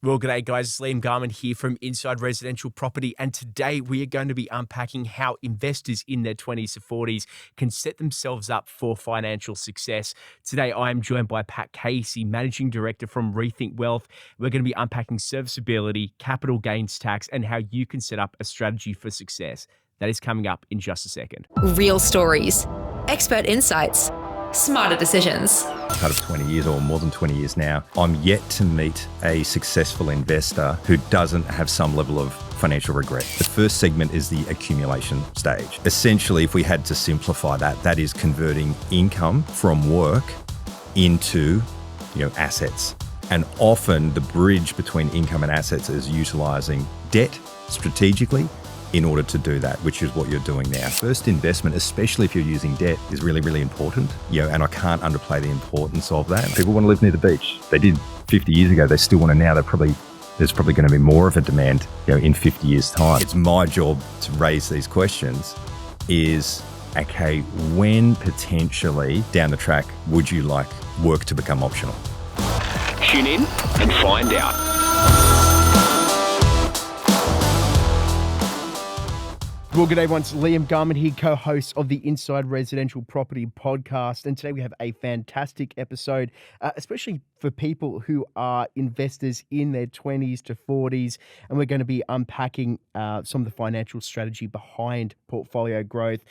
Well, g'day guys, it's Liam Garman here from Inside Residential Property, and today we are going to be unpacking how investors in their 20s to 40s can set themselves up for financial success. Today I am joined by Pat Casey, Managing Director from Rethink Wealth. We're going to be unpacking serviceability, capital gains tax, and how you can set up a strategy for success. That is coming up in just a second. Real stories, expert insights, smarter decisions. Out of 20 years or more than 20 years now, I'm yet to meet a successful investor who doesn't have some level of financial regret. The first segment is the accumulation stage. Essentially, if we had to simplify that, that is converting income from work into, assets. And often the bridge between income and assets is utilizing debt strategically in order to do that, which is what you're doing now. First investment, especially if you're using debt, is really, really important. And I can't underplay the importance of that. People want to live near the beach. They did 50 years ago. They still want to now. There's probably going to be more of a demand, in 50 years' time. It's my job to raise these questions is, okay, when potentially down the track would you like work to become optional? Tune in and find out. Well, good day, everyone. It's Liam Garman here, co-host of the Inside Residential Property podcast. And today we have a fantastic episode, especially for people who are investors in their 20s to 40s. And we're going to be unpacking some of the financial strategy behind portfolio growth,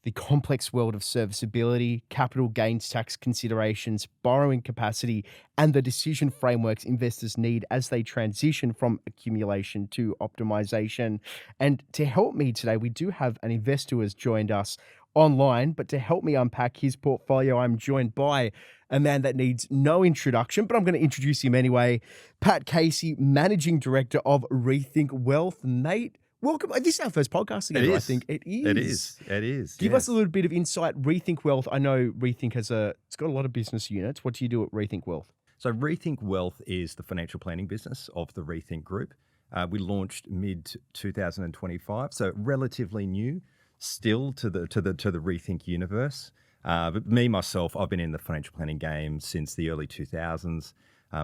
the complex world of serviceability, capital gains tax considerations, borrowing capacity, and the decision frameworks investors need as they transition from accumulation to optimization. And to help me today, we do have an investor who has joined us online, but to help me unpack his portfolio, I'm joined by a man that needs no introduction, but I'm going to introduce him anyway. Pat Casey, Managing Director of Rethink Wealth. Mate, welcome. This is our first podcast together, I think. It is. Give us a little bit of insight. Rethink Wealth. I know Rethink it's got a lot of business units. What do you do at Rethink Wealth? So Rethink Wealth is the financial planning business of the Rethink Group. We launched mid-2025, so relatively new still to the Rethink universe. But myself, I've been in the financial planning game since the early 2000s.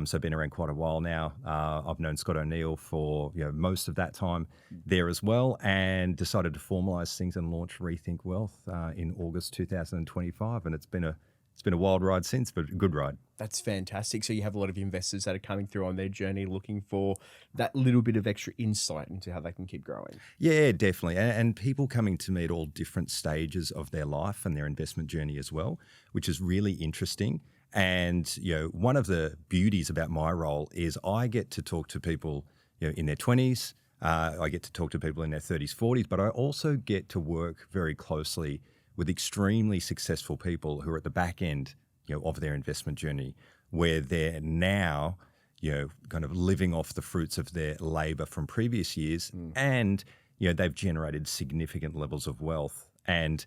So I've been around quite a while now. I've known Scott O'Neill for most of that time there as well, and decided to formalise things and launch Rethink Wealth in August 2025. And it's been a wild ride since, but a good ride. That's fantastic. So you have a lot of investors that are coming through on their journey looking for that little bit of extra insight into how they can keep growing. Yeah, definitely. And people coming to me at all different stages of their life and their investment journey as well, which is really interesting. And, one of the beauties about my role is I get to talk to people, in their 20s. I get to talk to people in their 30s, 40s, but I also get to work very closely with extremely successful people who are at the back end, of their investment journey, where they're now, kind of living off the fruits of their labor from previous years. And, they've generated significant levels of wealth. And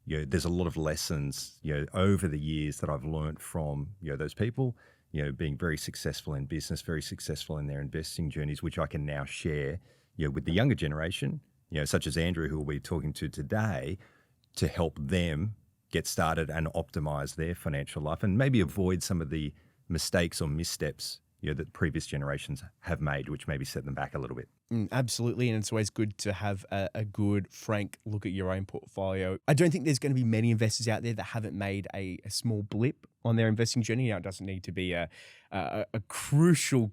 there's a lot of lessons, over the years that I've learned from, those people, being very successful in business, very successful in their investing journeys, which I can now share, with the younger generation, such as Andrew, who we'll be talking to today, to help them get started and optimize their financial life and maybe avoid some of the mistakes or missteps that previous generations have made, which maybe set them back a little bit. Absolutely. And it's always good to have a good, frank look at your own portfolio. I don't think there's going to be many investors out there that haven't made a small blip on their investing journey. Now, it doesn't need to be a crucial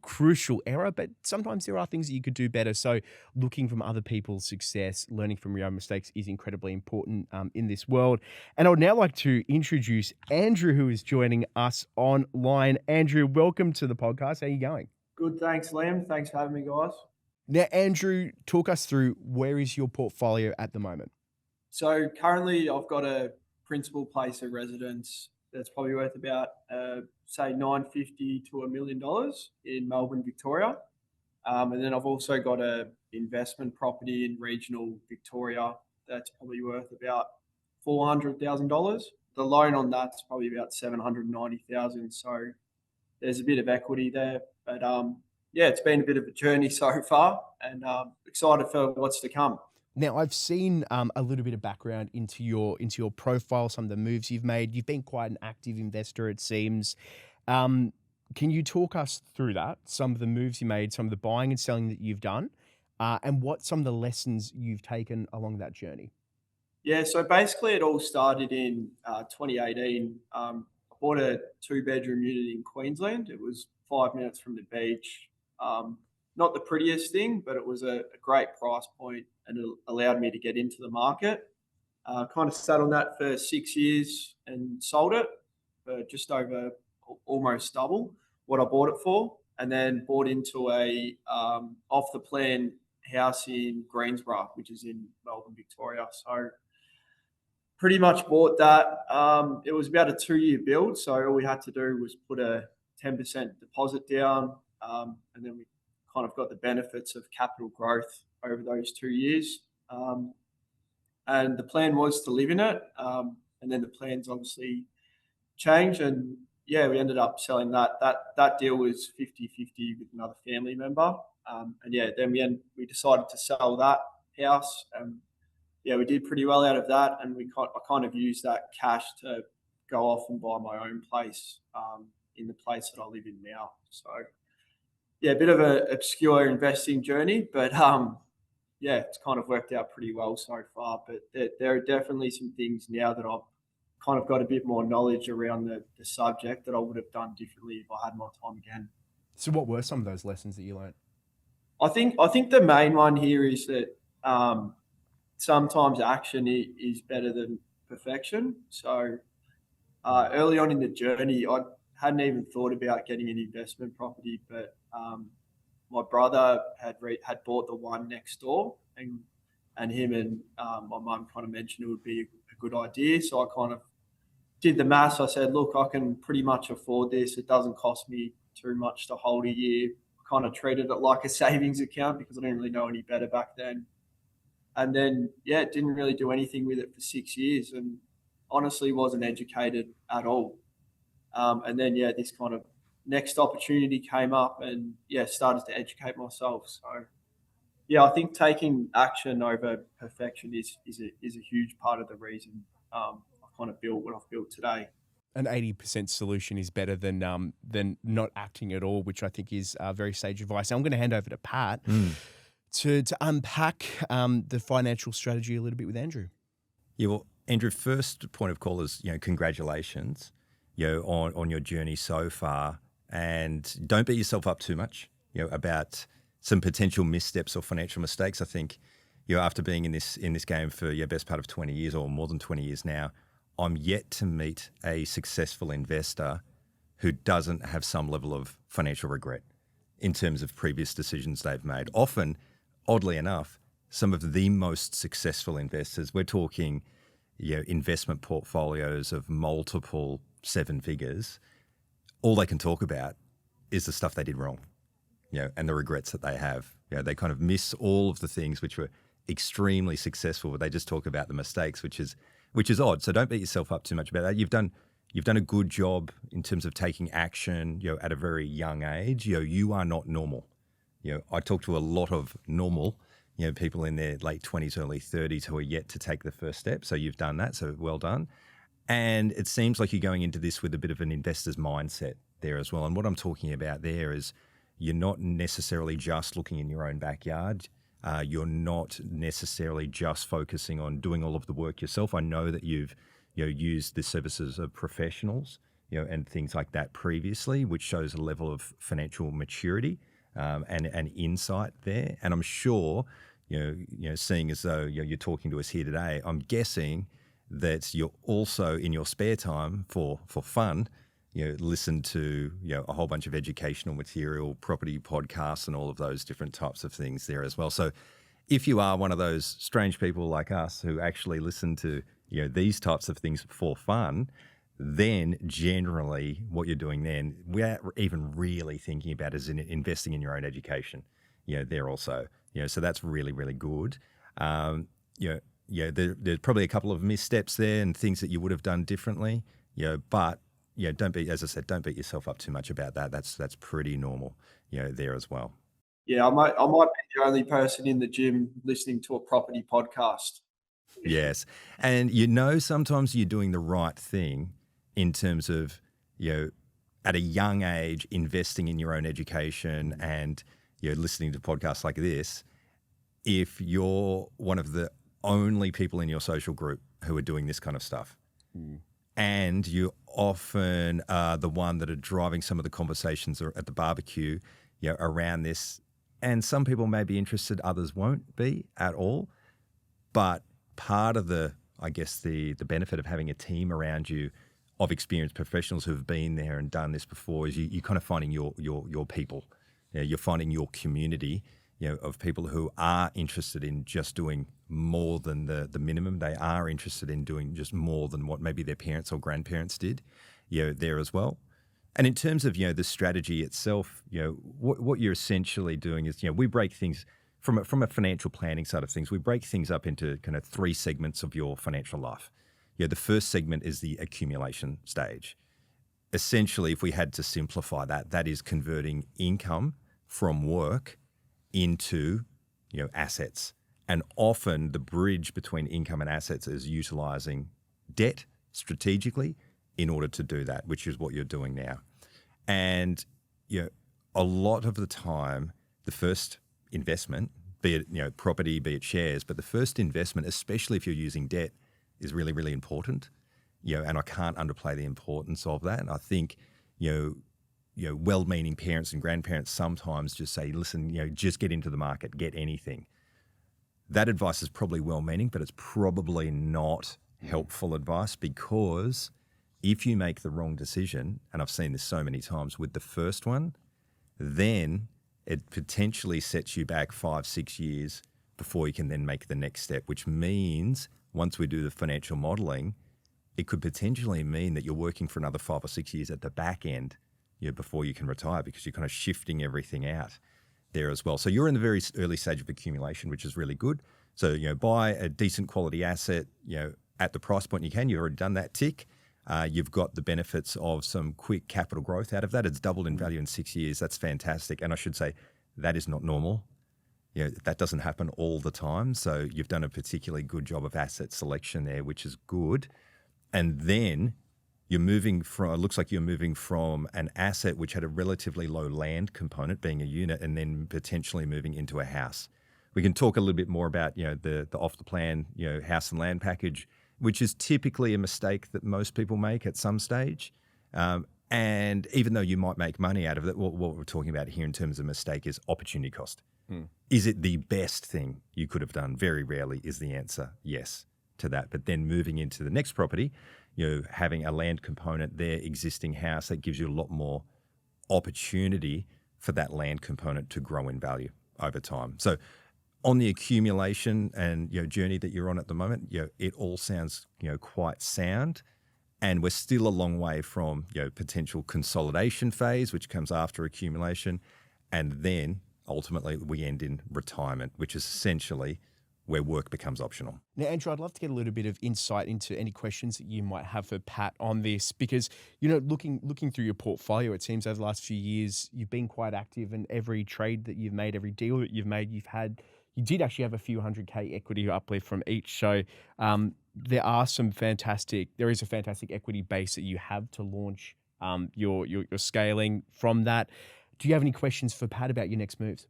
error, but sometimes there are things that you could do better. So looking from other people's success, learning from your own mistakes is incredibly important in this world. And I would now like to introduce Andrew, who is joining us online. Andrew, welcome to the podcast. How are you going? Good, thanks, Liam. Thanks for having me, guys. Now, Andrew, talk us through where is your portfolio at the moment? So currently I've got a principal place of residence that's probably worth about, say, $950 to $1 million in Melbourne, Victoria. And then I've also got a investment property in regional Victoria that's probably worth about $400,000. The loan on that's probably about $790,000. So there's a bit of equity there, but it's been a bit of a journey so far, and excited for what's to come. Now, I've seen a little bit of background into your profile, some of the moves you've made. You've been quite an active investor, it seems. Can you talk us through that? Some of the moves you made, some of the buying and selling that you've done, and what some of the lessons you've taken along that journey? Yeah, so basically it all started in 2018. I bought a two-bedroom unit in Queensland. It was 5 minutes from the beach. Not the prettiest thing, but it was a great price point and it allowed me to get into the market. Kind of sat on that for 6 years and sold it for just over almost double what I bought it for, and then bought into a off the plan house in Greensborough, which is in Melbourne, Victoria. So pretty much bought that. It was about a 2 year build, so all we had to do was put a 10% deposit down, and then we kind of got the benefits of capital growth over those 2 years. And the plan was to live in it, and then the plans obviously changed, and yeah, we ended up selling that. That deal was 50-50 with another family member, and yeah, then we decided to sell that house. Yeah, we did pretty well out of that, and I kind of used that cash to go off and buy my own place in the place that I live in now. So yeah, a bit of an obscure investing journey, but yeah, it's kind of worked out pretty well so far. But there are definitely some things now that I've kind of got a bit more knowledge around the subject that I would have done differently if I had my time again. So, what were some of those lessons that you learned? I think the main one here is that sometimes action is better than perfection. So early on in the journey, I hadn't even thought about getting an investment property, but my brother had bought the one next door, and him and my mum kind of mentioned it would be a good idea. So I kind of did the maths. I said, look, I can pretty much afford this. It doesn't cost me too much to hold a year. I kind of treated it like a savings account because I didn't really know any better back then. And then, yeah, didn't really do anything with it for 6 years and honestly wasn't educated at all. And then, yeah, this kind of next opportunity came up and, yeah, started to educate myself. So, yeah, I think taking action over perfection is a huge part of the reason I kind of built what I've built today. An 80% solution is better than not acting at all, which I think is very sage advice. Now, I'm going to hand over to Pat to unpack the financial strategy a little bit with Andrew. Yeah, well, Andrew, first point of call is, congratulations, on your journey so far, and don't beat yourself up too much, about some potential missteps or financial mistakes. I think, after being in this game for your best part of 20 years or more than 20 years now, I'm yet to meet a successful investor who doesn't have some level of financial regret in terms of previous decisions they've made. Often, oddly enough, some of the most successful investors, we're talking, investment portfolios of multiple seven figures, all they can talk about is the stuff they did wrong, and the regrets that they have. They kind of miss all of the things which were extremely successful, but they just talk about the mistakes, which is odd. So don't beat yourself up too much about that. You've done a good job in terms of taking action, at a very young age. You are not normal. I talk to a lot of normal, people in their late 20s, early 30s who are yet to take the first step. So you've done that. So well done. And it seems like you're going into this with a bit of an investor's mindset there as well. And what I'm talking about there is you're not necessarily just looking in your own backyard. You're not necessarily just focusing on doing all of the work yourself. I know that you've used the services of professionals, and things like that previously, which shows a level of financial maturity and insight there. And I'm sure, seeing as though you're talking to us here today, I'm guessing that you're also in your spare time for fun, listen to a whole bunch of educational material, property podcasts, and all of those different types of things there as well. So if you are one of those strange people like us who actually listen to these types of things for fun, then generally what you're doing then, we're even really thinking about is investing in your own education. There also, so that's really, really good. There's probably a couple of missteps there and things that you would have done differently. But don't beat yourself up too much about that. That's pretty normal. There as well. Yeah, I might be the only person in the gym listening to a property podcast. Yes, and sometimes you're doing the right thing in terms of at a young age, investing in your own education and listening to podcasts like this, if you're one of the only people in your social group who are doing this kind of stuff, and you often are the one that are driving some of the conversations at the barbecue, around this, and some people may be interested, others won't be at all. But part of the benefit of having a team around you of experienced professionals who've been there and done this before is you're kind of finding your people. You're finding your community, of people who are interested in just doing more than the minimum. They are interested in doing just more than what maybe their parents or grandparents did, there as well. And in terms of, the strategy itself, what you're essentially doing is, we break things from a financial planning side of things. We break things up into kind of 3 segments of your financial life. The first segment is the accumulation stage. Essentially, if we had to simplify that is converting income from work into, assets. And often the bridge between income and assets is utilizing debt strategically in order to do that, which is what you're doing now. And, a lot of the time, the first investment, be it, property, be it shares, but the first investment, especially if you're using debt, is really, really important, and I can't underplay the importance of that. And I think, well-meaning parents and grandparents sometimes just say, listen, just get into the market, get anything. That advice is probably well-meaning, but it's probably not helpful advice, because if you make the wrong decision, and I've seen this so many times with the first one, then it potentially sets you back 5-6 years before you can then make the next step, which means once we do the financial modelling, it could potentially mean that you're working for another 5 or 6 years at the back end, before you can retire, because you're kind of shifting everything out there as well. So you're in the very early stage of accumulation, which is really good. So, buy a decent quality asset, at the price point you can. You've already done that tick. You've got the benefits of some quick capital growth out of that. It's doubled in value in 6 years. That's fantastic. And I should say that is not normal. That doesn't happen all the time. So you've done a particularly good job of asset selection there, which is good. And then it looks like you're moving from an asset which had a relatively low land component, being a unit, and then potentially moving into a house. We can talk a little bit more about, the off the plan, house and land package, which is typically a mistake that most people make at some stage. And even though you might make money out of it, what we're talking about here in terms of mistake is opportunity cost. Is it the best thing you could have done? Very rarely is the answer yes to that. But then moving into the next property, having a land component there, existing house, that gives you a lot more opportunity for that land component to grow in value over time. So on the accumulation and journey that you're on at the moment, it all sounds quite sound. And we're still a long way from potential consolidation phase, which comes after accumulation, and then ultimately we end in retirement, which is essentially where work becomes optional. Now, Andrew, I'd love to get a little bit of insight into any questions that you might have for Pat on this, because, looking through your portfolio, it seems over the last few years, you've been quite active, and every trade that you've made, every deal that you've made, you did actually have a few 100K equity uplift from each. So there is a fantastic equity base that you have to launch your scaling from that. Do you have any questions for Pat about your next moves?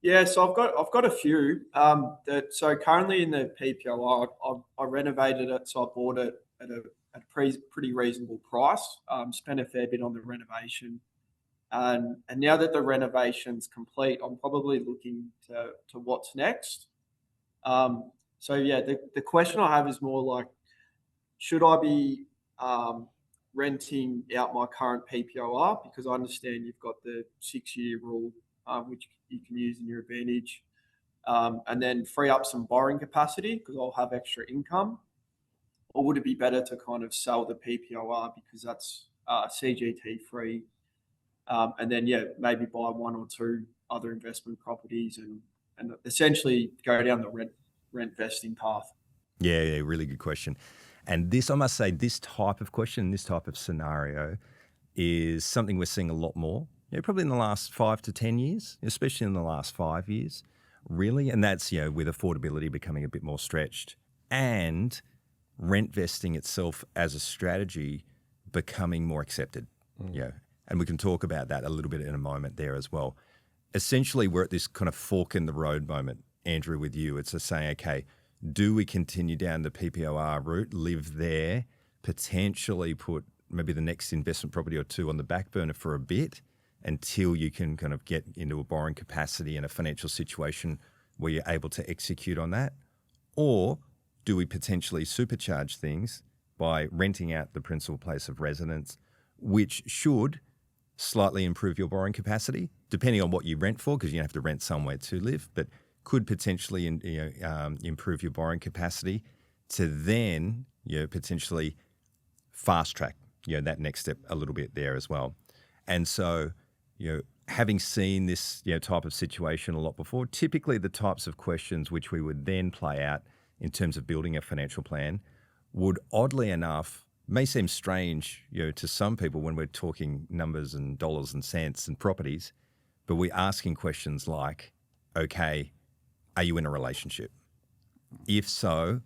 Yeah, so I've got a few. So currently in the PPOR, I renovated it, so I bought it at a pretty reasonable price. Spent a fair bit on the renovation, and now that the renovation's complete, I'm probably looking to what's next. So yeah, the question I have is more like, should I be renting out my current PPOR, because I understand you've got the 6-year rule, which you can use in your advantage, and then free up some borrowing capacity because I'll have extra income? Or would it be better to kind of sell the PPOR because that's CGT free, and then maybe buy 1 or 2 other investment properties and essentially go down the rent vesting path? Yeah, really good question. And this, I must say, this type of question, this type of scenario is something we're seeing a lot more, probably in the last 5 to 10 years, especially in the last 5 years, really. And that's, with affordability becoming a bit more stretched and rent vesting itself as a strategy becoming more accepted, And we can talk about that a little bit in a moment there as well. Essentially, we're at this kind of fork in the road moment, Andrew, with you. It's a saying, okay, do we continue down the PPOR route, live there, potentially put maybe the next investment property or two on the back burner for a bit until you can kind of get into a borrowing capacity and a financial situation where you're able to execute on that? Or do we potentially supercharge things by renting out the principal place of residence, which should slightly improve your borrowing capacity, depending on what you rent for, because you have to rent somewhere to live, but could potentially improve your borrowing capacity to then potentially fast track that next step a little bit there as well. And so having seen this type of situation a lot before, typically the types of questions which we would then play out in terms of building a financial plan would, oddly enough, may seem strange to some people when we're talking numbers and dollars and cents and properties, but we're asking questions like, okay, are you in a relationship? If so,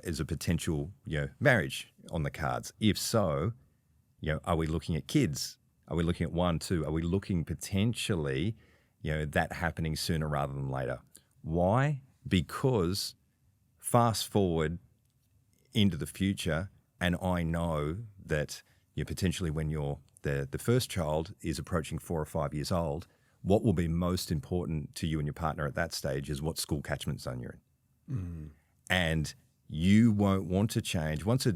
is a potential marriage on the cards? If so, are we looking at kids? Are we looking at 1, 2? Are we looking potentially that happening sooner rather than later? Why? Because fast forward into the future, and I know that potentially when the first child is approaching 4 or 5 years old, what will be most important to you and your partner at that stage is what school catchment zone you're in. And you won't want to change. Once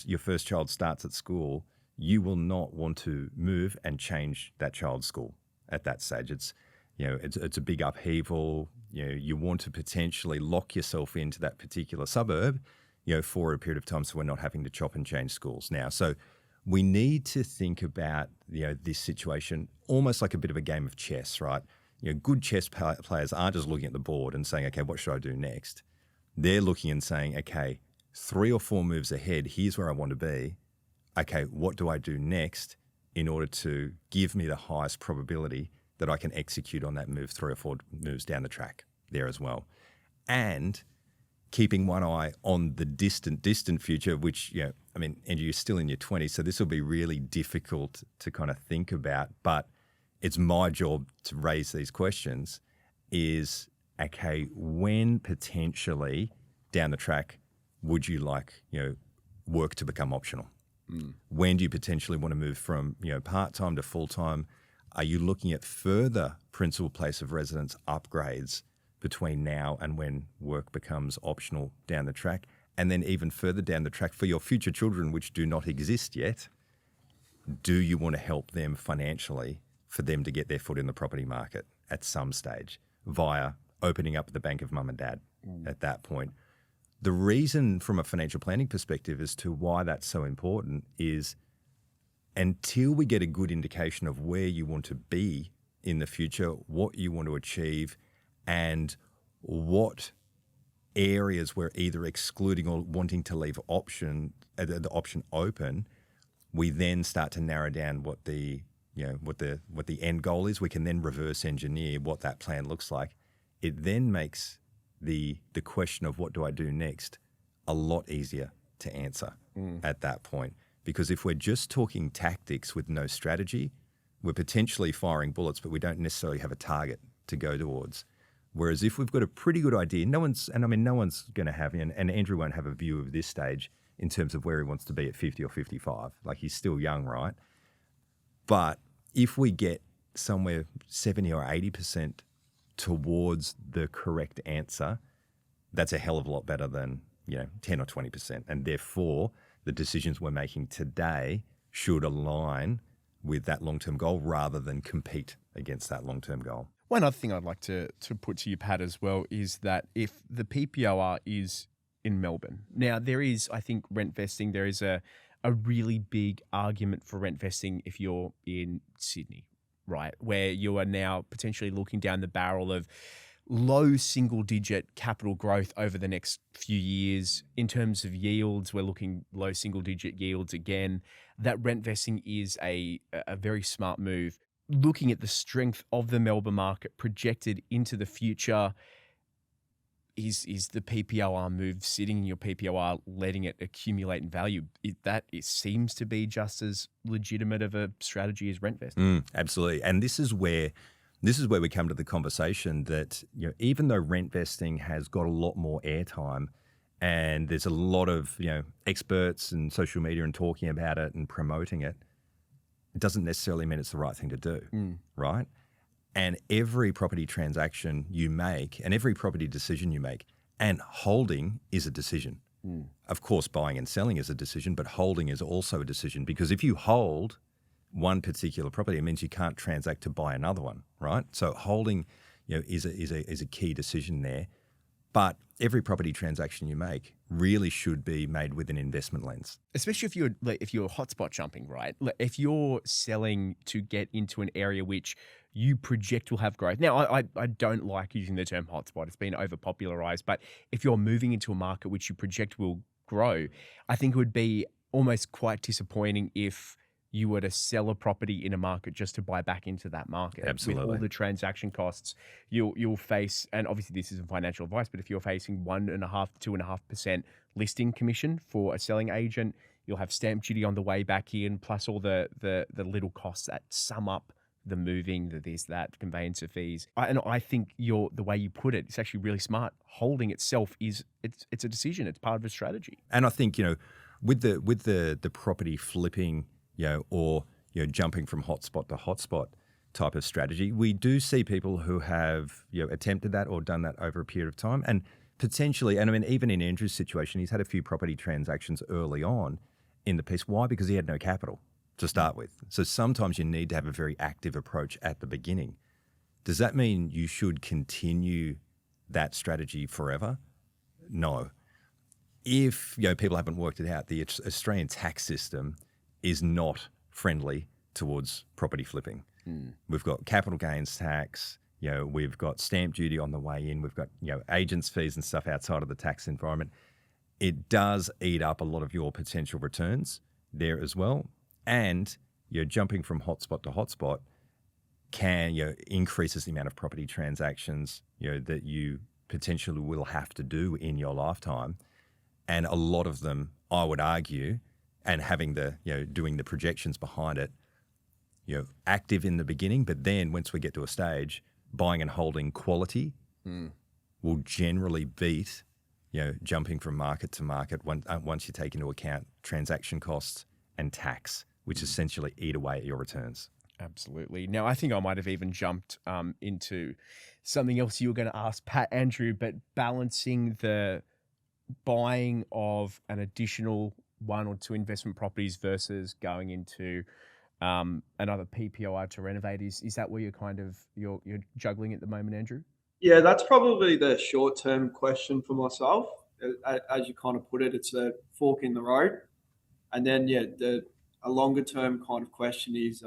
your first child starts at school, you will not want to move and change that child's school at that stage. It's a big upheaval. You want to potentially lock yourself into that particular suburb for a period of time, so we're not having to chop and change schools now. So we need to think about this situation almost like a bit of a game of chess, right? Good chess players aren't just looking at the board and saying, okay, what should I do next? They're looking and saying, okay, 3 or 4 moves ahead, here's where I want to be. Okay, what do I do next in order to give me the highest probability that I can execute on that move 3 or 4 moves down the track there as well? And keeping one eye on the distant future, which, Andrew, you're still in your 20s, so this will be really difficult to kind of think about, but it's my job to raise these questions is, okay, when potentially down the track would you like, work to become optional? When do you potentially want to move from, part-time to full-time? Are you looking at further principal place of residence upgrades between now and when work becomes optional down the track? And then even further down the track for your future children, which do not exist yet, do you want to help them financially for them to get their foot in the property market at some stage via opening up the bank of mum and dad at that point? The reason from a financial planning perspective as to why that's so important is until we get a good indication of where you want to be in the future, what you want to achieve, and what areas we're either excluding or wanting to leave the option open, we then start to narrow down what the end goal is. We can then reverse engineer what that plan looks like. It then makes the question of what do I do next a lot easier to answer at that point. Because if we're just talking tactics with no strategy, we're potentially firing bullets, but we don't necessarily have a target to go towards. Whereas if we've got a pretty good idea, no one's going to have, and Andrew won't have a view of this stage in terms of where he wants to be at 50 or 55. Like, he's still young, right? But if we get somewhere 70 or 80% towards the correct answer, that's a hell of a lot better than 10 or 20%. And therefore, the decisions we're making today should align with that long-term goal rather than compete against that long-term goal. One other thing I'd like to put to you, Pat, as well, is that if the PPOR is in Melbourne, now there is, I think, rent vesting. There is a really big argument for rent vesting if you're in Sydney, right, where you are now potentially looking down the barrel of low single-digit capital growth over the next few years. In terms of yields, we're looking low single-digit yields again. That rent vesting is a very smart move. Looking at the strength of the Melbourne market projected into the future, is the PPOR move sitting in your PPOR, letting it accumulate in value? It seems to be just as legitimate of a strategy as rent vesting. Absolutely. And this is where we come to the conversation that, even though rent vesting has got a lot more airtime and there's a lot of, experts and social media and talking about it and promoting it, it doesn't necessarily mean it's the right thing to do, right? And every property transaction you make and every property decision you make, and holding is a decision. Of course, buying and selling is a decision, but holding is also a decision, because if you hold one particular property, it means you can't transact to buy another one, right? So holding, is a key decision there. But every property transaction you make really should be made with an investment lens. Especially if you're hotspot jumping, right? Like, if you're selling to get into an area which you project will have growth. Now, I don't like using the term hotspot. It's been overpopularized. But if you're moving into a market which you project will grow, I think it would be almost quite disappointing if you were to sell a property in a market just to buy back into that market. Absolutely. With all the transaction costs you'll face, and obviously this isn't financial advice, but if you're facing 1.5% to 2.5% listing commission for a selling agent, you'll have stamp duty on the way back in, plus all the little costs that sum up the moving, the this, that, conveyancer fees. I think the way you put it, it's actually really smart. Holding itself it's a decision. It's part of a strategy. And I think, with the property flipping, or jumping from hotspot to hotspot type of strategy, we do see people who have attempted that or done that over a period of time, and potentially, and I mean, even in Andrew's situation, he's had a few property transactions early on in the piece. Why? Because he had no capital to start with. So sometimes you need to have a very active approach at the beginning. Does that mean you should continue that strategy forever? No. If people haven't worked it out, the Australian tax system is not friendly towards property flipping. We've got capital gains tax, we've got stamp duty on the way in, we've got agents fees and stuff outside of the tax environment. It does eat up a lot of your potential returns there as well. And jumping from hotspot to hotspot can increases the amount of property transactions that you potentially will have to do in your lifetime. And a lot of them, I would argue, and having the, doing the projections behind it, active in the beginning, but then once we get to a stage, buying and holding quality will generally beat, jumping from market to market once you take into account transaction costs and tax, which essentially eat away at your returns. Absolutely. Now, I think I might have even jumped into something else you were going to ask Pat, Andrew, but balancing the buying of an additional one or two investment properties versus going into another PPOR to renovate. Is that where you're juggling at the moment, Andrew? Yeah, that's probably the short-term question for myself. As you kind of put it, it's a fork in the road. And then, a longer-term kind of question is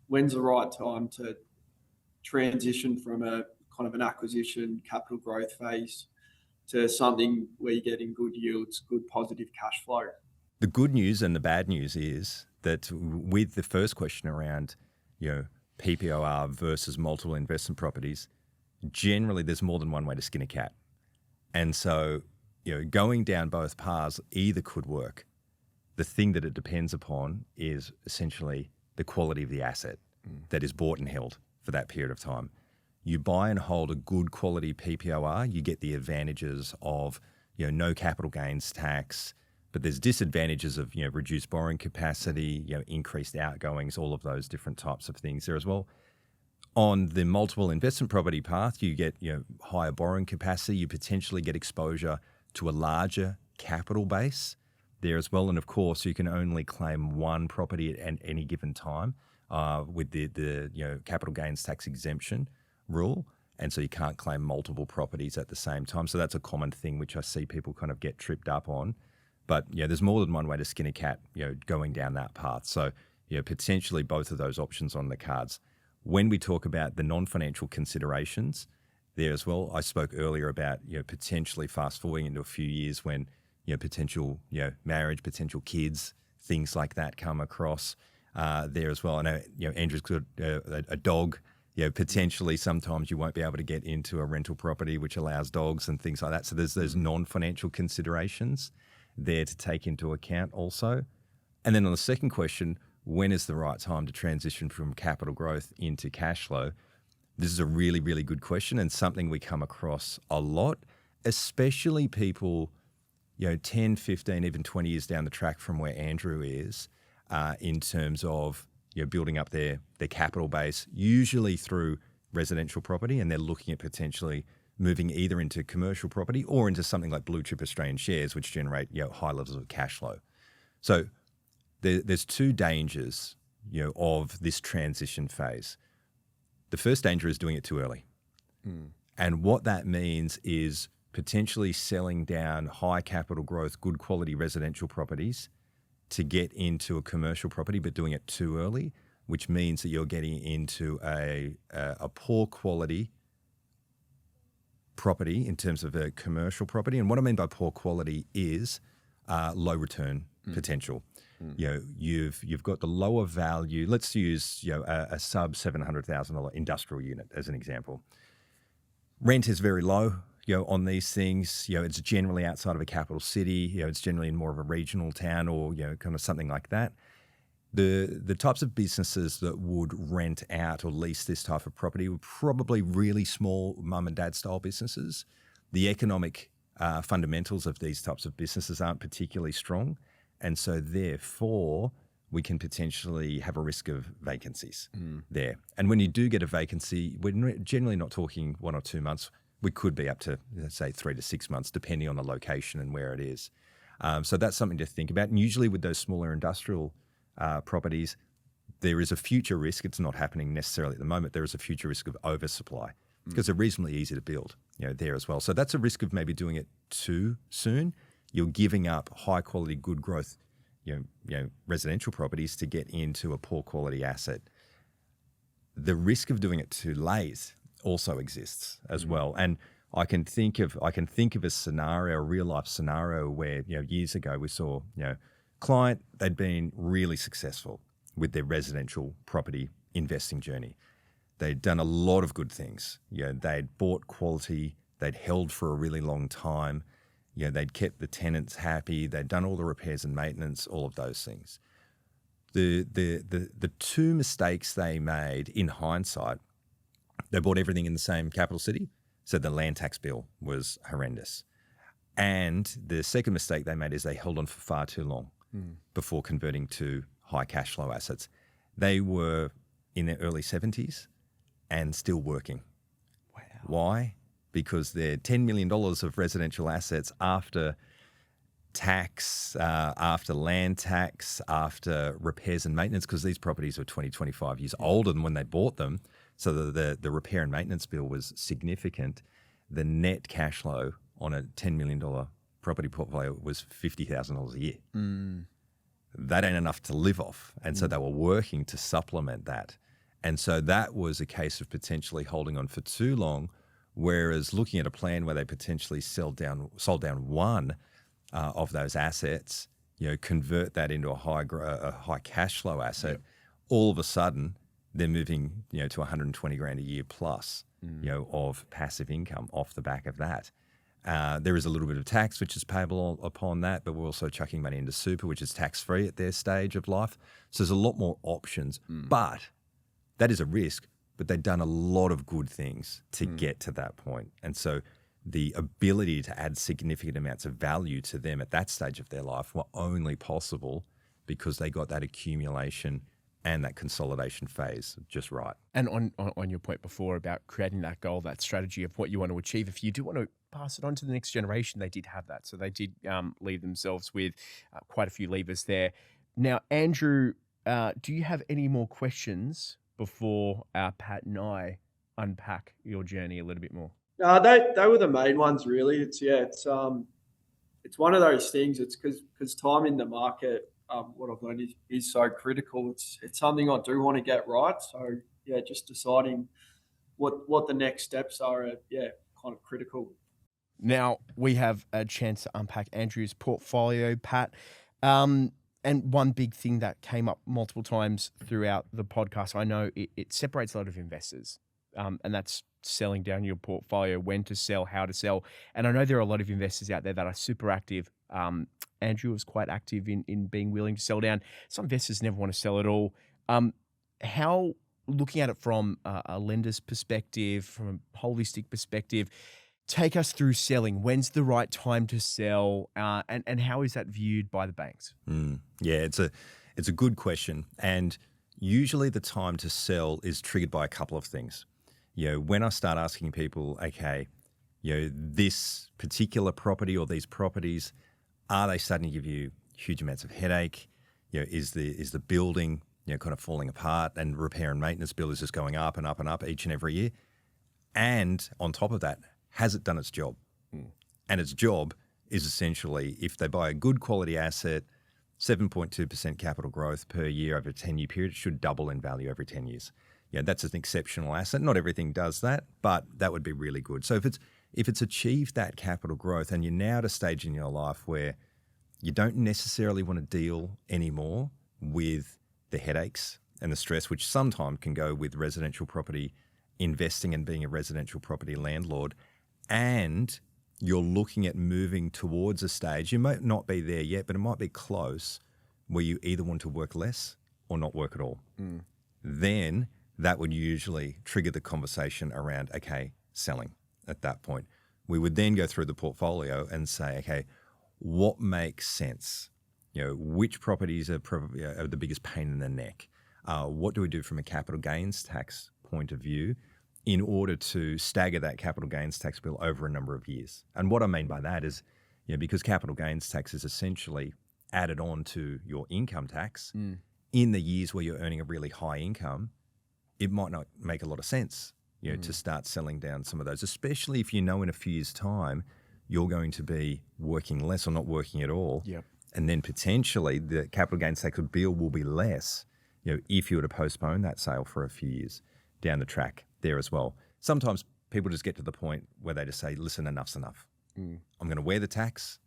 when's the right time to transition from a kind of an acquisition capital growth phase to something where you're getting good yields, good positive cash flow. The good news and the bad news is that with the first question around, PPOR versus multiple investment properties, generally there's more than one way to skin a cat. And so, going down both paths either could work. The thing that it depends upon is essentially the quality of the asset that is bought and held for that period of time. You buy and hold a good quality PPOR, you get the advantages of, no capital gains tax, but there's disadvantages of, reduced borrowing capacity, increased outgoings, all of those different types of things there as well. On the multiple investment property path, you get, higher borrowing capacity, you potentially get exposure to a larger capital base there as well. And of course, you can only claim one property at any given time with the capital gains tax exemption rule. And so you can't claim multiple properties at the same time. So that's a common thing which I see people kind of get tripped up on. But there's more than one way to skin a cat, going down that path. So potentially both of those options on the cards. When we talk about the non-financial considerations there as well, I spoke earlier about potentially fast forwarding into a few years when potential marriage, potential kids, things like that come across there as well. I know Andrew's got a dog Potentially sometimes you won't be able to get into a rental property which allows dogs and things like that. So there's those non-financial considerations there to take into account also. And then on the second question, when is the right time to transition from capital growth into cash flow? This is a really, really good question and something we come across a lot, especially people, 10, 15, even 20 years down the track from where Andrew is in terms of building up their capital base, usually through residential property, and they're looking at potentially moving either into commercial property or into something like blue chip Australian shares, which generate high levels of cash flow. So there's two dangers of this transition phase. The first danger is doing it too early. And what that means is potentially selling down high capital growth, good quality residential properties to get into a commercial property, but doing it too early, which means that you're getting into a poor quality property in terms of a commercial property. And what I mean by poor quality is low return potential. You've got the lower value. Let's use a sub $700,000 industrial unit as an example. Rent is very low. On these things, it's generally outside of a capital city. It's generally in more of a regional town or kind of something like that. The types of businesses that would rent out or lease this type of property were probably really small mum and dad style businesses. The economic fundamentals of these types of businesses aren't particularly strong, and so therefore we can potentially have a risk of vacancies there. And when you do get a vacancy, we're generally not talking 1 or 2 months. We could be up to, let's say, 3 to 6 months, depending on the location and where it is. So that's something to think about. And usually with those smaller industrial properties, there is a future risk. It's not happening necessarily at the moment. There is a future risk of oversupply because they're reasonably easy to build, there as well. So that's a risk of maybe doing it too soon. You're giving up high quality, good growth, residential properties to get into a poor quality asset. The risk of doing it too late also exists as well. And I can think of a scenario, a real life scenario where, years ago we saw, client, they'd been really successful with their residential property investing journey. They'd done a lot of good things. They'd bought quality, they'd held for a really long time. They'd kept the tenants happy, they'd done all the repairs and maintenance, all of those things. The two mistakes they made in hindsight, they bought everything in the same capital city, so the land tax bill was horrendous. And the second mistake they made is they held on for far too long before converting to high cash flow assets. They were in their early 70s and still working. Wow. Why? Because they're $10 million of residential assets after tax, after land tax, after repairs and maintenance, because these properties were 20, 25 years older than when they bought them. So the repair and maintenance bill was significant. The net cash flow on a $10 million property portfolio was $50,000 a year. That ain't enough to live off. And so they were working to supplement that. And so that was a case of potentially holding on for too long, whereas looking at a plan where they potentially sold down one of those assets, convert that into a high cash flow asset, all of a sudden they're moving, to 120 grand a year plus, of passive income off the back of that. There is a little bit of tax which is payable upon that, but we're also chucking money into super, which is tax-free at their stage of life. So there's a lot more options, but that is a risk, but they've done a lot of good things to get to that point. And so the ability to add significant amounts of value to them at that stage of their life were only possible because they got that accumulation and that consolidation phase just right. And on your point before about creating that goal, that strategy of what you want to achieve, if you do want to pass it on to the next generation, they did have that. So they did leave themselves with quite a few levers there. Now, Andrew, do you have any more questions before Pat and I unpack your journey a little bit more? They were the main ones, really. It's one of those things. It's because time in the market, what I've learned is so critical. It's something I do want to get right. So just deciding what the next steps are kind of critical. Now we have a chance to unpack Andrew's portfolio, Pat. And one big thing that came up multiple times throughout the podcast, I know it separates a lot of investors, and that's selling down your portfolio, when to sell, how to sell. And I know there are a lot of investors out there that are super active. Andrew was quite active in being willing to sell down. Some investors never want to sell at all. How, looking at it from a lender's perspective, from a holistic perspective, take us through selling. When's the right time to sell, and how is that viewed by the banks? Yeah, it's a good question, and usually the time to sell is triggered by a couple of things. When I start asking people, okay, this particular property or these properties, are they starting to give you huge amounts of headache? Is the building kind of falling apart, and repair and maintenance bill is just going up and up and up each and every year? And on top of that, has it done its job? And its job is essentially, if they buy a good quality asset, 7.2% capital growth per year over a 10-year period, it should double in value every 10 years. That's an exceptional asset. Not everything does that, but that would be really good. So if it's achieved that capital growth, and you're now at a stage in your life where you don't necessarily want to deal anymore with the headaches and the stress, which sometimes can go with residential property investing and being a residential property landlord, and you're looking at moving towards a stage, you might not be there yet, but it might be close, where you either want to work less or not work at all. Then that would usually trigger the conversation around, okay, selling at that point. We would then go through the portfolio and say, okay, what makes sense? Which properties are probably are the biggest pain in the neck? What do we do from a capital gains tax point of view in order to stagger that capital gains tax bill over a number of years? And what I mean by that is, because capital gains tax is essentially added on to your income tax, in the years where you're earning a really high income, it might not make a lot of sense, to start selling down some of those, especially if in a few years' time, you're going to be working less or not working at all. Yep. And then potentially the capital gains tax bill will be less, if you were to postpone that sale for a few years down the track there as well. Sometimes people just get to the point where they just say, listen, enough's enough. I'm going to wear the tax.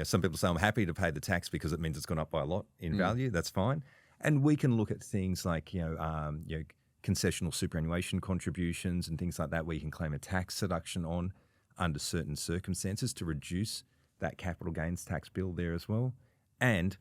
Some people say I'm happy to pay the tax because it means it's gone up by a lot in value. That's fine. And we can look at things like, concessional superannuation contributions and things like that, where you can claim a tax deduction on under certain circumstances to reduce that capital gains tax bill there as well. And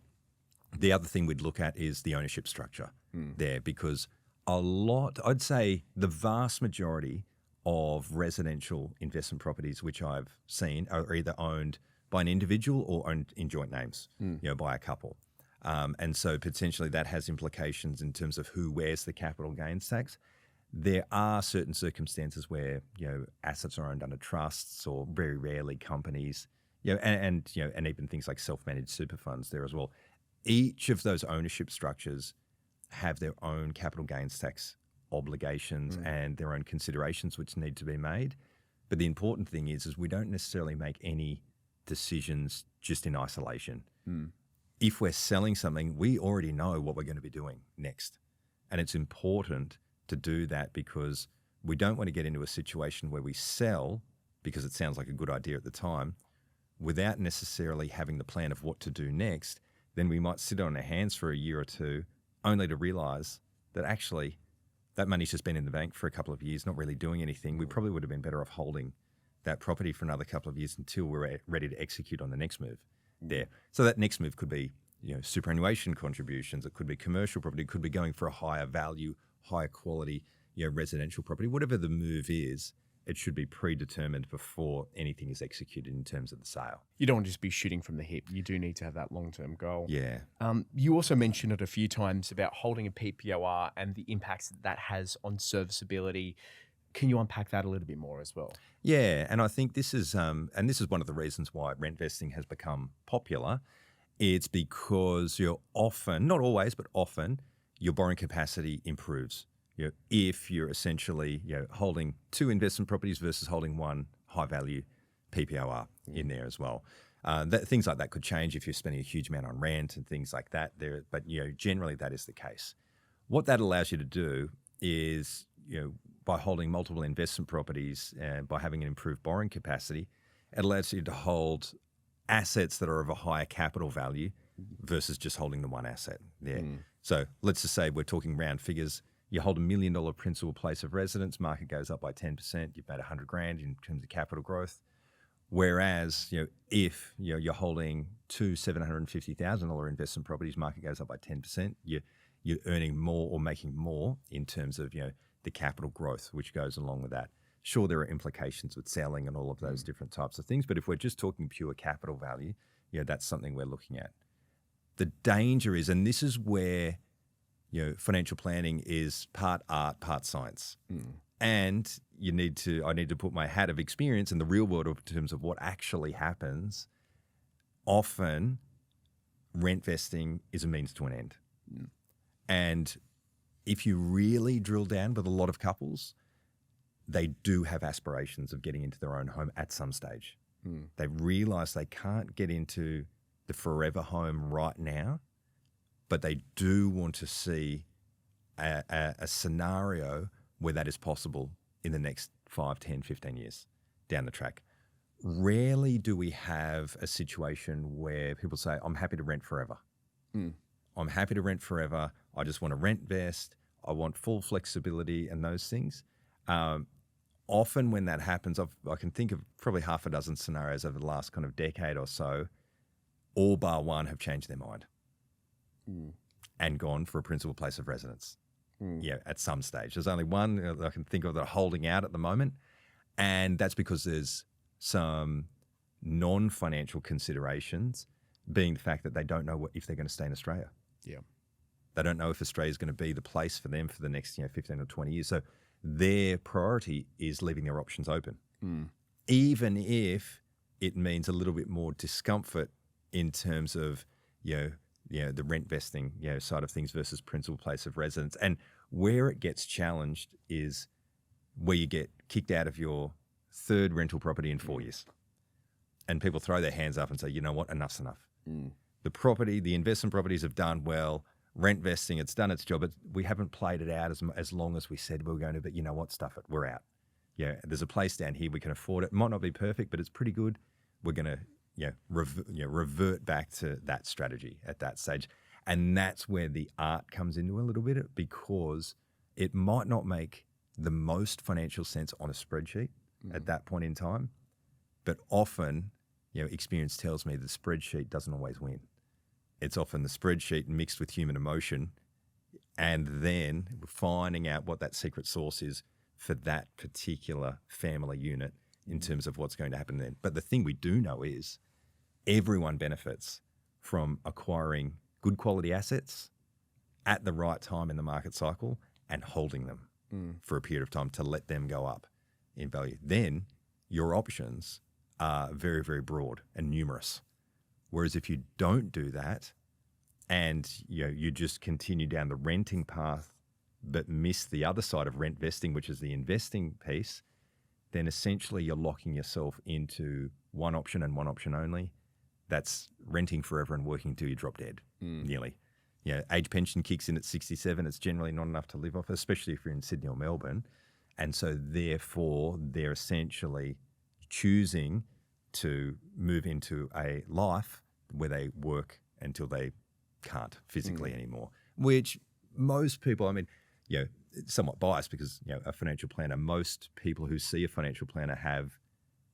the other thing we'd look at is the ownership structure there, because I'd say the vast majority of residential investment properties which I've seen are either owned by an individual or owned in joint names, by a couple. And so potentially that has implications in terms of who wears the capital gains tax. There are certain circumstances where, assets are owned under trusts or very rarely companies, and even things like self-managed super funds there as well. Each of those ownership structures have their own capital gains tax obligations and their own considerations which need to be made. But the important thing is we don't necessarily make any decisions just in isolation. If we're selling something, we already know what we're going to be doing next. And it's important to do that, because we don't want to get into a situation where we sell because it sounds like a good idea at the time without necessarily having the plan of what to do next. Then we might sit on our hands for a year or two only to realize that actually that money's just been in the bank for a couple of years, not really doing anything. We probably would have been better off holding that property for another couple of years until we're ready to execute on the next move there. So that next move could be, superannuation contributions. It could be commercial property. It could be going for a higher value, higher quality, residential property. Whatever the move is, it should be predetermined before anything is executed in terms of the sale. You don't want to just be shooting from the hip. You do need to have that long-term goal. Yeah. You also mentioned it a few times about holding a PPOR and the impacts that has on serviceability. Can you unpack that a little bit more as well? Yeah, and I think this is one of the reasons why rentvesting has become popular. It's because you're often, not always, but often, your borrowing capacity improves. If you're essentially holding two investment properties versus holding one high value PPOR in there as well. Things like that could change if you're spending a huge amount on rent and things like that there, but generally that is the case. What that allows you to do is, by holding multiple investment properties and by having an improved borrowing capacity, it allows you to hold assets that are of a higher capital value versus just holding the one asset there. So let's just say we're talking round figures. You hold $1 million principal place of residence, market goes up by 10%, you've made $100,000 in terms of capital growth. Whereas, if you're holding two $750,000 investment properties, market goes up by 10%, you're earning more or making more in terms of the capital growth which goes along with that. Sure, there are implications with selling and all of those different types of things, but if we're just talking pure capital value, that's something we're looking at. The danger is, and this is where financial planning is part art, part science. And I need to put my hat of experience in the real world in terms of what actually happens. Often, rent vesting is a means to an end. And if you really drill down with a lot of couples, they do have aspirations of getting into their own home at some stage. They realize they can't get into the forever home right now, but they do want to see a scenario where that is possible in the next 5, 10, 15 years down the track. Rarely do we have a situation where people say, I'm happy to rent forever. I'm happy to rent forever. I just want to rent vest. I want full flexibility and those things. Often when that happens, I can think of probably half a dozen scenarios over the last kind of decade or so, all bar one have changed their mind and gone for a principal place of residence. At some stage. There's only one I can think of that are holding out at the moment, and that's because there's some non-financial considerations, being the fact that they don't know if they're going to stay in Australia. They don't know if Australia is going to be the place for them for the next 15 or 20 years. So their priority is leaving their options open, even if it means a little bit more discomfort in terms of the rent vesting side of things versus principal place of residence. And where it gets challenged is where you get kicked out of your third rental property in 4 years. And people throw their hands up and say, you know what, enough's enough. The investment properties have done well. Rent vesting, it's done its job. We haven't played it out as long as we said we were going to, but you know what, stuff it, we're out. There's a place down here, we can afford it. Might not be perfect, but it's pretty good. We're going to revert back to that strategy at that stage. And that's where the art comes into a little bit, because it might not make the most financial sense on a spreadsheet at that point in time. But often, experience tells me the spreadsheet doesn't always win. It's often the spreadsheet mixed with human emotion, and then finding out what that secret sauce is for that particular family unit in terms of what's going to happen then. But the thing we do know is everyone benefits from acquiring good quality assets at the right time in the market cycle and holding them for a period of time to let them go up in value. Then your options are very, very broad and numerous. Whereas if you don't do that and you just continue down the renting path but miss the other side of rent vesting, which is the investing piece, then essentially you're locking yourself into one option and one option only. That's renting forever and working until you drop dead, nearly. Age pension kicks in at 67. It's generally not enough to live off, especially if you're in Sydney or Melbourne. And so therefore, they're essentially choosing to move into a life where they work until they can't physically anymore, which most people, it's somewhat biased because, a financial planner, most people who see a financial planner have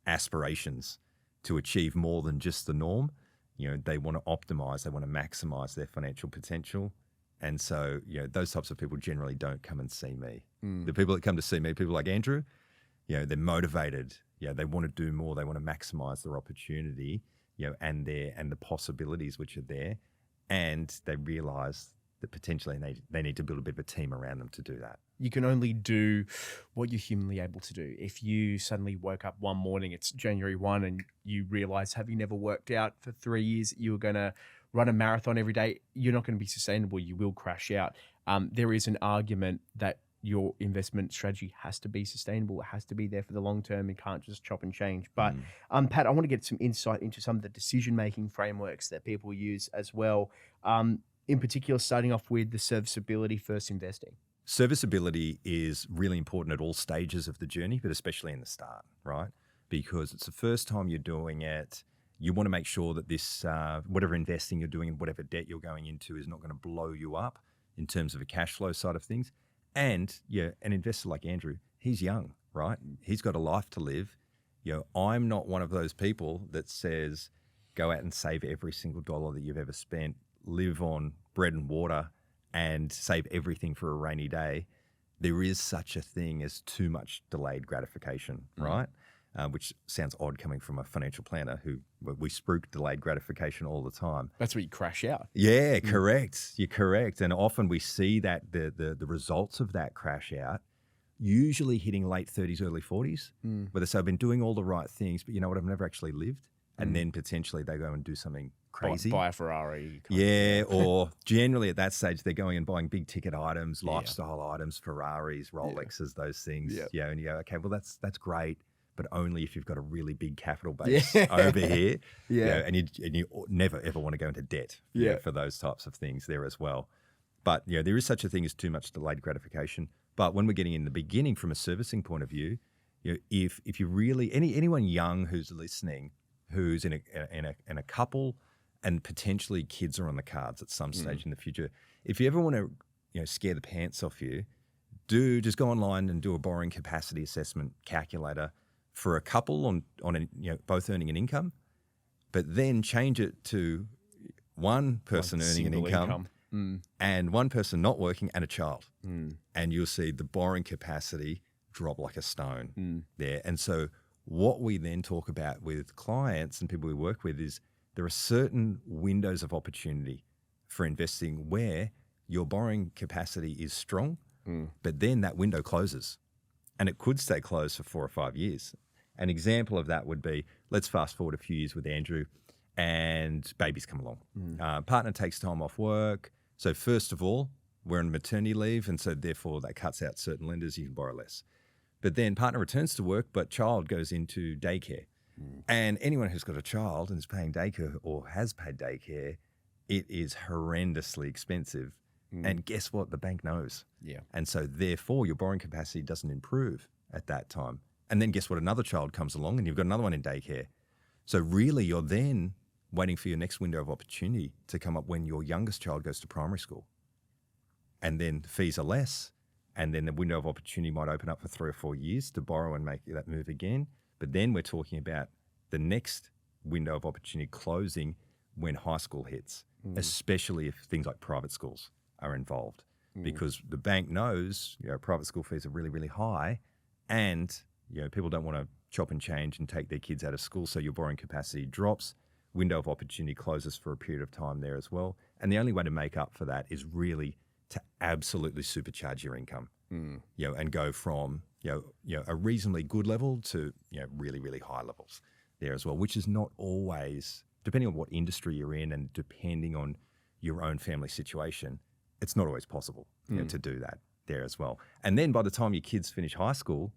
aspirations to achieve more than just the norm. They want to optimize, they want to maximize their financial potential. And so, those types of people generally don't come and see me. The people that come to see me, people like Andrew, they're motivated. They want to do more. They want to maximize their opportunity, and the possibilities which are there. And they realize that potentially they need to build a bit of a team around them to do that. You can only do what you're humanly able to do. If you suddenly woke up one morning, it's January 1, and you realize, having never worked out for 3 years, you were going to run a marathon every day, you're not going to be sustainable. You will crash out. There is an argument that your investment strategy has to be sustainable. It has to be there for the long term. You can't just chop and change. But Pat, I want to get some insight into some of the decision-making frameworks that people use as well. In particular, starting off with the serviceability first investing. Serviceability is really important at all stages of the journey, but especially in the start, right? Because it's the first time you're doing it. you want to make sure that this, whatever investing you're doing and whatever debt you're going into is not going to blow you up in terms of a cash flow side of things. And an investor like Andrew, he's young, right? He's got a life to live. I'm not one of those people that says, go out and save every single dollar that you've ever spent, live on bread and water and save everything for a rainy day. There is such a thing as too much delayed gratification, right? Which sounds odd coming from a financial planner who we spruik delayed gratification all the time. That's where you crash out. Yeah, correct. You're correct. And often we see that the results of that crash out usually hitting late 30s, early 40s, where they say, I've been doing all the right things, but you know what, I've never actually lived. And then potentially they go and do something crazy. Buy a Ferrari. Yeah, or generally at that stage, they're going and buying big ticket items, lifestyle items, Ferraris, Rolexes, those things. Yeah, and you go, okay, well, that's great, but only if you've got a really big capital base over here. And you never, ever want to go into debt for those types of things there as well. But there is such a thing as too much delayed gratification. But when we're getting in the beginning from a servicing point of view, if you really, anyone young who's listening, who's in a couple and potentially kids are on the cards at some stage in the future, if you ever want to scare the pants off you, just go online and do a borrowing capacity assessment calculator for a couple on both earning an income, but then change it to one person earning an income. And one person not working and a child. And you'll see the borrowing capacity drop like a stone there. And so what we then talk about with clients and people we work with is there are certain windows of opportunity for investing where your borrowing capacity is strong, but then that window closes. And it could stay closed for 4 or 5 years. An example of that would be, let's fast forward a few years with Andrew and babies come along. Partner takes time off work. So first of all, we're on maternity leave, and so therefore that cuts out certain lenders, you can borrow less. But then partner returns to work, but child goes into daycare. And anyone who's got a child and is paying daycare or has paid daycare, it is horrendously expensive. And guess what? The bank knows. And so therefore your borrowing capacity doesn't improve at that time. And then guess what? Another child comes along and you've got another one in daycare. So really you're then waiting for your next window of opportunity to come up when your youngest child goes to primary school. And then fees are less. And then the window of opportunity might open up for 3 or 4 years to borrow and make that move again. But then we're talking about the next window of opportunity closing when high school hits, especially if things like private schools are involved. Because the bank knows, private school fees are really, really high. And, people don't want to chop and change and take their kids out of school. So your borrowing capacity drops. Window of opportunity closes for a period of time there as well. And the only way to make up for that is really to absolutely supercharge your income, and go from, a reasonably good level to, really, really high levels there as well, which is not always, depending on what industry you're in and depending on your own family situation, it's not always possible to do that there as well. And then by the time your kids finish high school,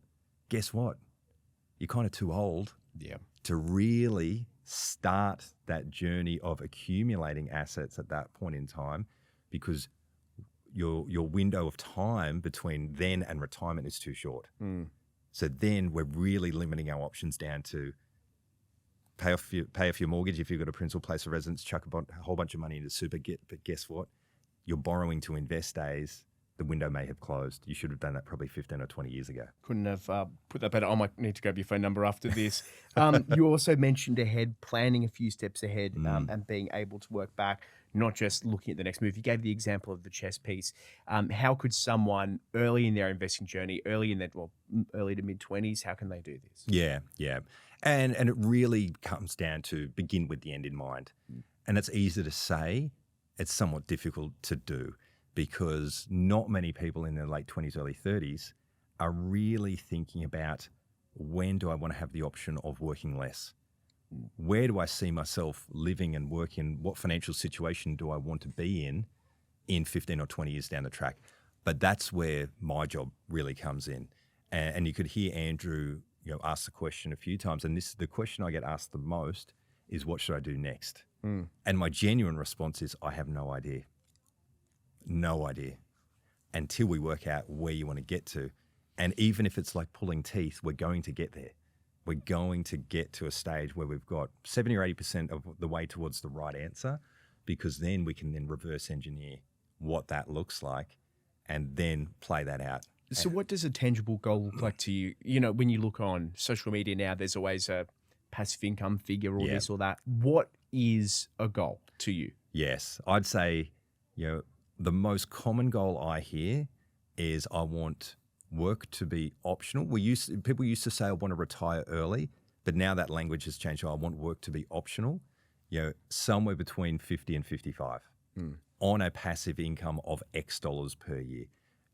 guess what? You're kind of too old to really start that journey of accumulating assets at that point in time, because your window of time between then and retirement is too short. So then we're really limiting our options down to pay off your mortgage if you've got a principal place of residence, chuck a whole bunch of money into super, but guess what? Your borrowing to invest days, the window may have closed. You should have done that probably 15 or 20 years ago. Couldn't have put that better. I might need to grab your phone number after this. You also mentioned ahead, planning a few steps ahead and being able to work back, not just looking at the next move. You gave the example of the chess piece. How could someone early in their investing journey, early to mid-20s, how can they do this? Yeah. And it really comes down to begin with the end in mind. And it's easy to say, it's somewhat difficult to do, because not many people in their late 20s, early 30s are really thinking about, when do I want to have the option of working less? Where do I see myself living and working? What financial situation do I want to be in 15 or 20 years down the track? But that's where my job really comes in. And you could hear Andrew ask the question a few times, and this is the question I get asked the most, is what should I do next? And my genuine response is, I have no idea. No idea, until we work out where you want to get to. And even if it's like pulling teeth, we're going to get there. we're going to get to a stage where we've got 70 or 80% of the way towards the right answer, because then we can then reverse engineer what that looks like and then play that out. So what does a tangible goal look like to you? You know, when you look on social media now, there's always a passive income figure or this or that. What is a goal to you? Yes, I'd say, the most common goal I hear is I want work to be optional. People used to say I want to retire early, but now that language has changed. I want work to be optional, somewhere between 50 and 55 on a passive income of X dollars per year.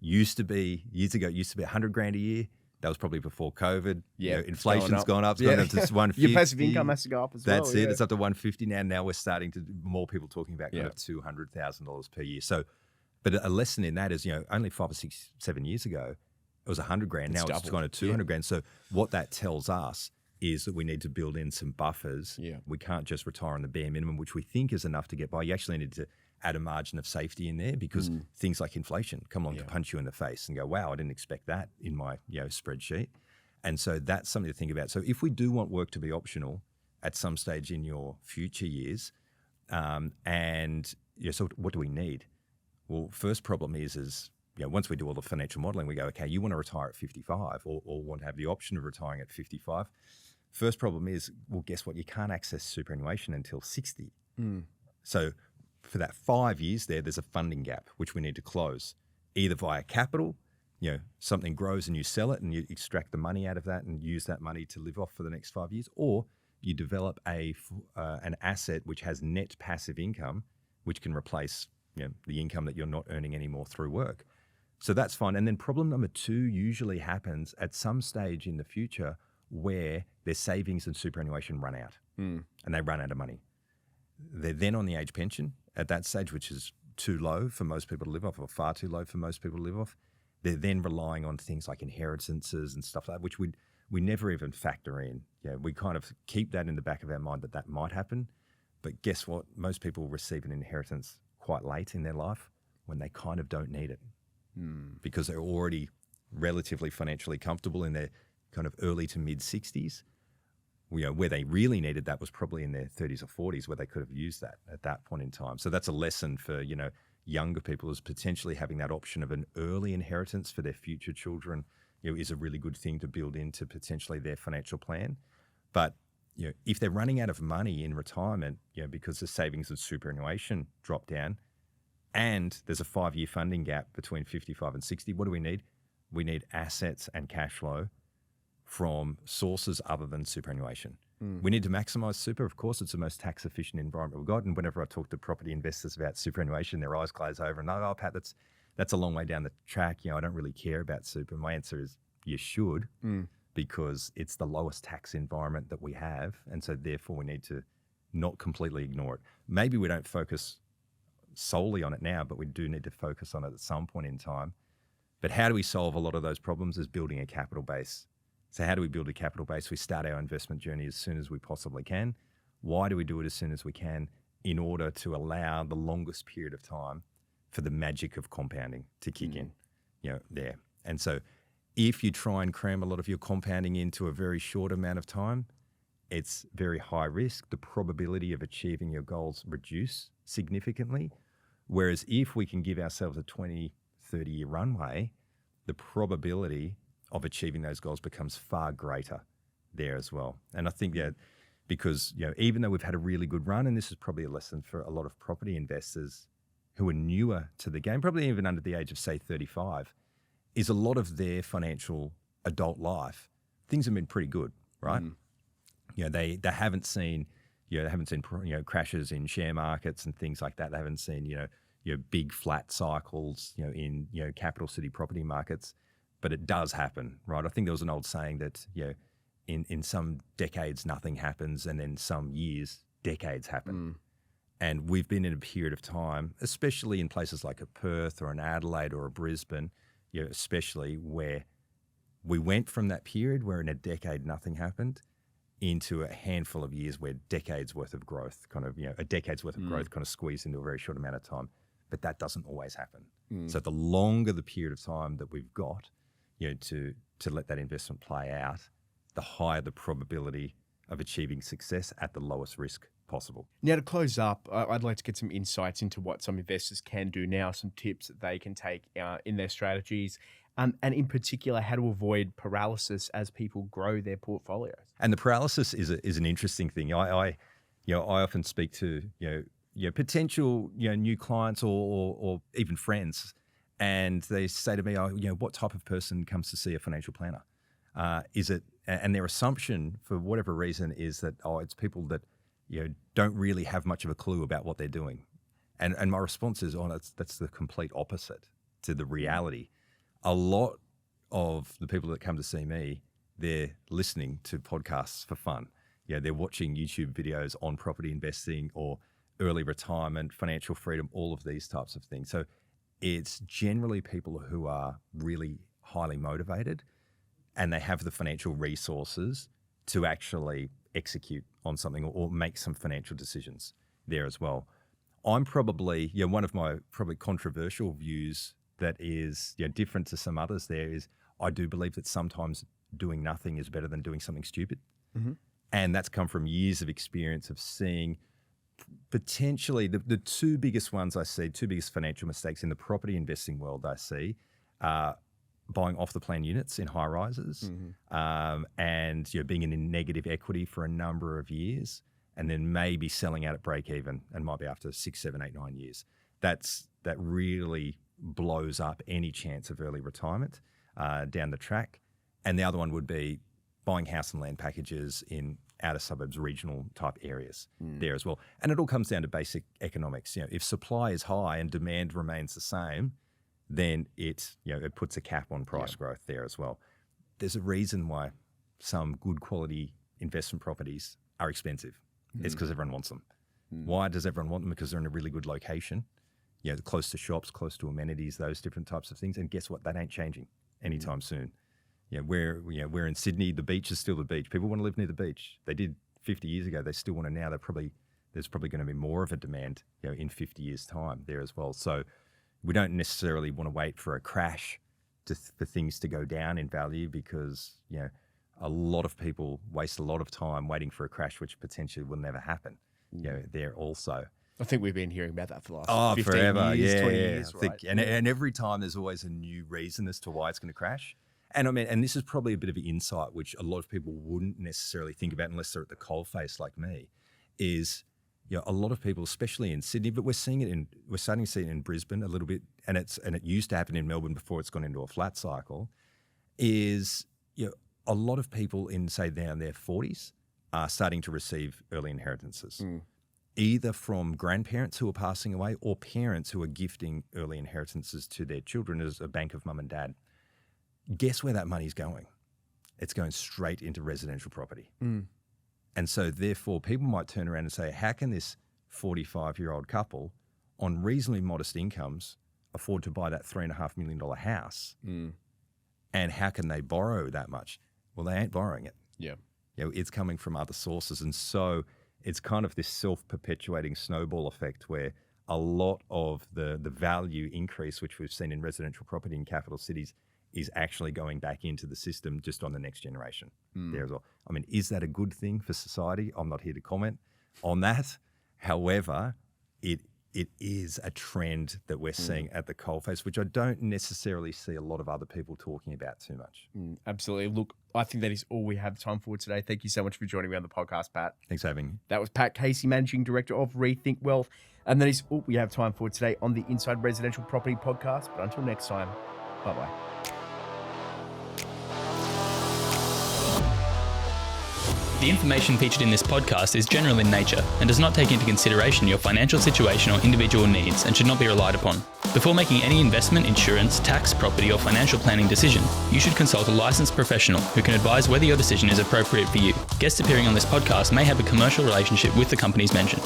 Years ago, it used to be 100 grand a year. That was probably before COVID. Yeah, inflation's gone up. It's gone up to 150. Your passive income has to go up as well. That's it. It's up to 150 now. Now we're starting to more people talking about kind of $200,000 per year. So, but a lesson in that is, only 5 or 6, 7 years ago, it was 100 grand. Now it's gone to 200 grand. So what that tells us is that we need to build in some buffers. Yeah. We can't just retire on the bare minimum, which we think is enough to get by. You actually need to add a margin of safety in there, because things like inflation come along to punch you in the face and go, wow, I didn't expect that in my spreadsheet. And so that's something to think about. So if we do want work to be optional at some stage in your future years, so what do we need? Well, first problem is once we do all the financial modeling, we go, okay, you want to retire at 55 or want to have the option of retiring at 55. First problem is, well, guess what? You can't access superannuation until 60. So for that 5 years there's a funding gap, which we need to close, either via capital, something grows and you sell it and you extract the money out of that and use that money to live off for the next 5 years, or you develop an asset which has net passive income, which can replace the income that you're not earning anymore through work. So that's fine. And then problem number 2 usually happens at some stage in the future where their savings and superannuation run out and they run out of money. They're then on the age pension at that stage, which is too low for most people to live off, or far too low for most people to live off. They're then relying on things like inheritances and stuff like that, which we never even factor in. We kind of keep that in the back of our mind that might happen. But guess what? Most people receive an inheritance quite late in their life when they kind of don't need it because they're already relatively financially comfortable in their kind of early to mid 60s. Where they really needed that was probably in their 30s or 40s, where they could have used that at that point in time. So that's a lesson for, younger people, is potentially having that option of an early inheritance for their future children, is a really good thing to build into potentially their financial plan. But, if they're running out of money in retirement, because the savings and superannuation drop down and there's a 5-year funding gap between 55 and 60, what do we need? We need assets and cash flow from sources other than superannuation. We need to maximize super. Of course, it's the most tax efficient environment we've got. And whenever I talk to property investors about superannuation, their eyes glaze over and, oh, Pat, that's a long way down the track. I don't really care about super. My answer is you should, because it's the lowest tax environment that we have. And so therefore we need to not completely ignore it. Maybe we don't focus solely on it now, but we do need to focus on it at some point in time. But how do we solve a lot of those problems is building a capital base. So how do we build a capital base? We start our investment journey as soon as we possibly can. Why do we do it as soon as we can? In order to allow the longest period of time for the magic of compounding to kick in, there. And so if you try and cram a lot of your compounding into a very short amount of time, it's very high risk. The probability of achieving your goals reduce significantly. Whereas if we can give ourselves a 20, 30-year runway, the probability of achieving those goals becomes far greater there as well. And I think because even though we've had a really good run, and this is probably a lesson for a lot of property investors who are newer to the game, probably even under the age of say 35, is a lot of their financial adult life, things have been pretty good, right? They haven't seen crashes in share markets and things like that. They haven't seen big flat cycles in capital city property markets. But it does happen, right? I think there was an old saying that, in some decades, nothing happens, and then some years, decades happen. And we've been in a period of time, especially in places like a Perth or an Adelaide or a Brisbane, especially where we went from that period where in a decade nothing happened into a handful of years where decades worth of growth a decade's worth of growth kind of squeezed into a very short amount of time. But that doesn't always happen. So the longer the period of time that we've got, to let that investment play out, the higher the probability of achieving success at the lowest risk possible. Now, to close up, I'd like to get some insights into what some investors can do now, some tips that they can take in their strategies, and in particular, how to avoid paralysis as people grow their portfolios. And the paralysis is an interesting thing. I often speak to potential new clients or even friends, and they say to me, what type of person comes to see a financial planner? And their assumption for whatever reason is that it's people that don't really have much of a clue about what they're doing. And my response is, that's the complete opposite to the reality. A lot of the people that come to see me, they're listening to podcasts for fun. They're watching YouTube videos on property investing or early retirement, financial freedom, all of these types of things. So it's generally people who are really highly motivated and they have the financial resources to actually execute on something or make some financial decisions there as well. I'm probably, one of my probably controversial views that is different to some others there is I do believe that sometimes doing nothing is better than doing something stupid. Mm-hmm. And that's come from years of experience of seeing potentially the two biggest ones I see, two biggest financial mistakes in the property investing world I see are buying off the plan units in high rises, and being in negative equity for a number of years, and then maybe selling out at break even and might be after 6, 7, 8, 9 years. That really blows up any chance of early retirement down the track. And the other one would be buying house and land packages in outer suburbs, regional type areas there as well. And it all comes down to basic economics. If supply is high and demand remains the same, then it puts a cap on price growth there as well. There's a reason why some good quality investment properties are expensive. It's because everyone wants them. Why does everyone want them? Because they're in a really good location, close to shops, close to amenities, those different types of things. And guess what? That ain't changing anytime soon. We're in Sydney. The beach is still the beach. People want to live near the beach. They did 50 years ago. They still want to now. There's probably going to be more of a demand, in 50 years' time there as well. So we don't necessarily want to wait for a crash for things to go down in value because, a lot of people waste a lot of time waiting for a crash, which potentially will never happen, there also. I think we've been hearing about that for the last 15 forever. years, 20 years, right? And every time there's always a new reason as to why it's going to crash. And I mean, and this is probably a bit of an insight which a lot of people wouldn't necessarily think about unless they're at the coalface like me, is a lot of people, especially in Sydney, but we're starting to see it in Brisbane a little bit, and it used to happen in Melbourne before it's gone into a flat cycle, is a lot of people in, say, down their 40s are starting to receive early inheritances, either from grandparents who are passing away or parents who are gifting early inheritances to their children as a bank of mum and dad. Guess where that money's going? It's going straight into residential property. And so therefore people might turn around and say, how can this 45-year-old couple on reasonably modest incomes afford to buy that $3.5 million house? And how can they borrow that much? Well, they ain't borrowing it. It's coming from other sources. And so it's kind of this self-perpetuating snowball effect where a lot of the value increase, which we've seen in residential property in capital cities, is actually going back into the system just on the next generation there as well. I mean, is that a good thing for society? I'm not here to comment on that. However, it is a trend that we're seeing at the coalface, which I don't necessarily see a lot of other people talking about too much. Absolutely. Look, I think that is all we have time for today. Thank you so much for joining me on the podcast, Pat. Thanks for having me. That was Pat Casey, Managing Director of Rethink Wealth. And that is all we have time for today on the Inside Residential Property Podcast. But until next time, bye-bye. The information featured in this podcast is general in nature and does not take into consideration your financial situation or individual needs and should not be relied upon. Before making any investment, insurance, tax, property or financial planning decision, you should consult a licensed professional who can advise whether your decision is appropriate for you. Guests appearing on this podcast may have a commercial relationship with the companies mentioned.